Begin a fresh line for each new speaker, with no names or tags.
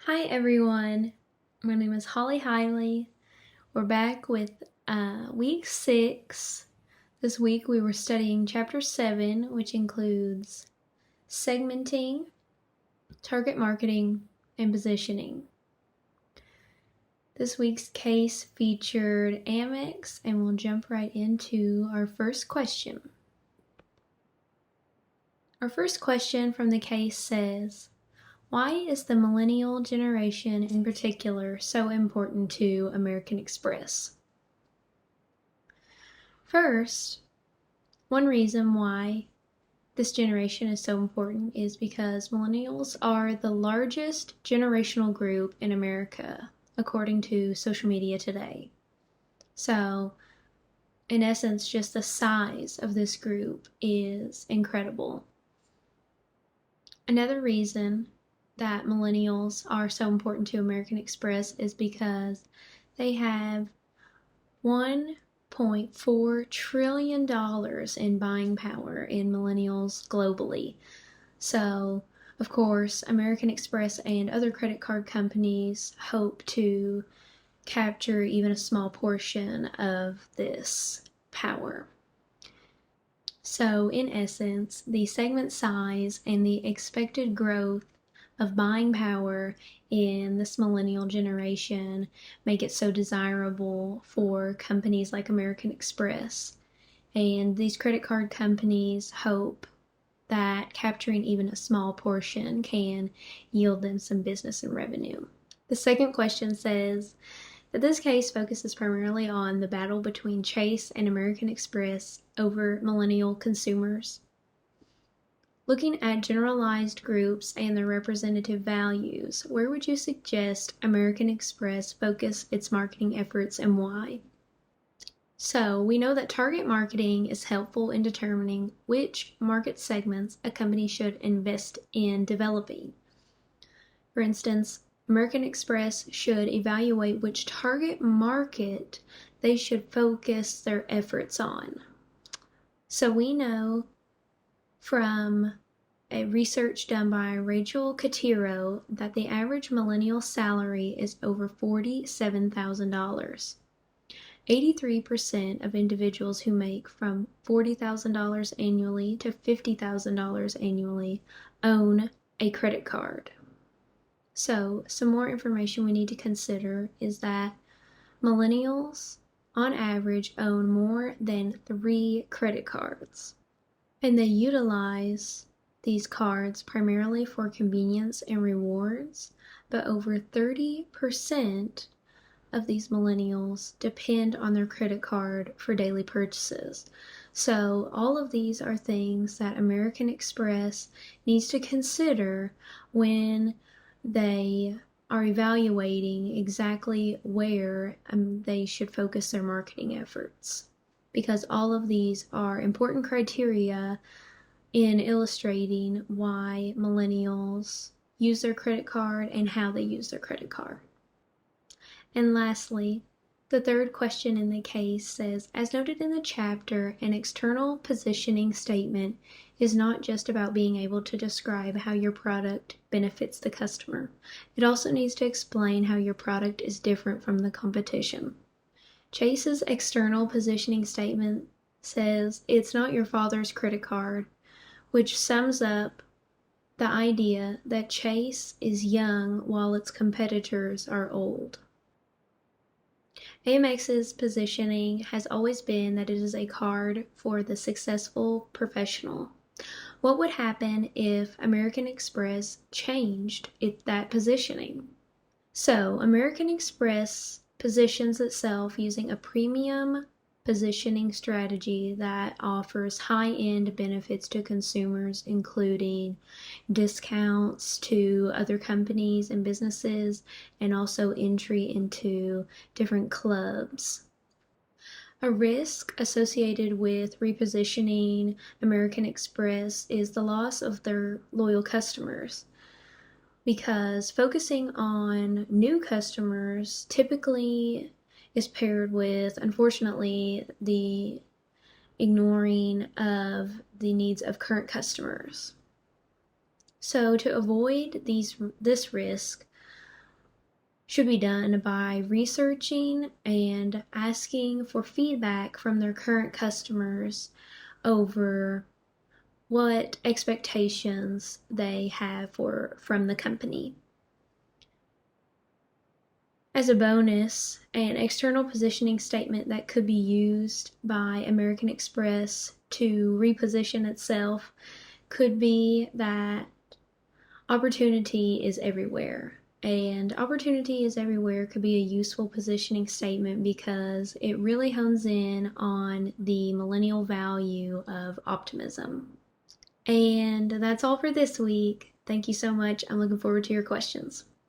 Hi everyone, my name is Holly Hiley. We're back with week 6. This week we were studying chapter 7, which includes segmenting, target marketing, and positioning. This week's case featured Amex, and we'll jump right into our first question. Our first question from the case says, why is the millennial generation in particular so important to American Express? First, one reason why this generation is so important is because millennials are the largest generational group in America, according to social media today. So, in essence, just the size of this group is incredible. Another reason that millennials are so important to American Express is because they have $1.4 trillion in buying power in millennials globally. So, of course, American Express and other credit card companies hope to capture even a small portion of this power. So, in essence, the segment size and the expected growth of buying power in this millennial generation make it so desirable for companies like American Express. And these credit card companies hope that capturing even a small portion can yield them some business and revenue. The second question says that this case focuses primarily on the battle between Chase and American Express over millennial consumers. Looking at generalized groups and their representative values, where would you suggest American Express focus its marketing efforts and why? So, we know that target marketing is helpful in determining which market segments a company should invest in developing. For instance, American Express should evaluate which target market they should focus their efforts on. So we know from a research done by Rachel Catiro that the average millennial salary is over $47,000. 83% of individuals who make from $40,000 annually to $50,000 annually own a credit card. So, some more information we need to consider is that millennials, on average, own more than 3 credit cards. And they utilize these cards primarily for convenience and rewards, but over 30% of these millennials depend on their credit card for daily purchases. So all of these are things that American Express needs to consider when they are evaluating exactly where they should focus their marketing efforts, because all of these are important criteria in illustrating why millennials use their credit card and how they use their credit card. And lastly, the third question in the case says, as noted in the chapter, an external positioning statement is not just about being able to describe how your product benefits the customer. It also needs to explain how your product is different from the competition. Chase's external positioning statement says, it's not your father's credit card, which sums up the idea that Chase is young while its competitors are old. Amex's positioning has always been that it is a card for the successful professional. What would happen if American Express changed that positioning? So, American Express positions itself using a premium positioning strategy that offers high-end benefits to consumers, including discounts to other companies and businesses, and also entry into different clubs. A risk associated with repositioning American Express is the loss of their loyal customers, because focusing on new customers typically is paired with, unfortunately, the ignoring of the needs of current customers. So to avoid this risk, should be done by researching and asking for feedback from their current customers over what expectations they have from the company. As a bonus, an external positioning statement that could be used by American Express to reposition itself could be that opportunity is everywhere. And opportunity is everywhere could be a useful positioning statement because it really hones in on the millennial value of optimism. And that's all for this week. Thank you so much. I'm looking forward to your questions.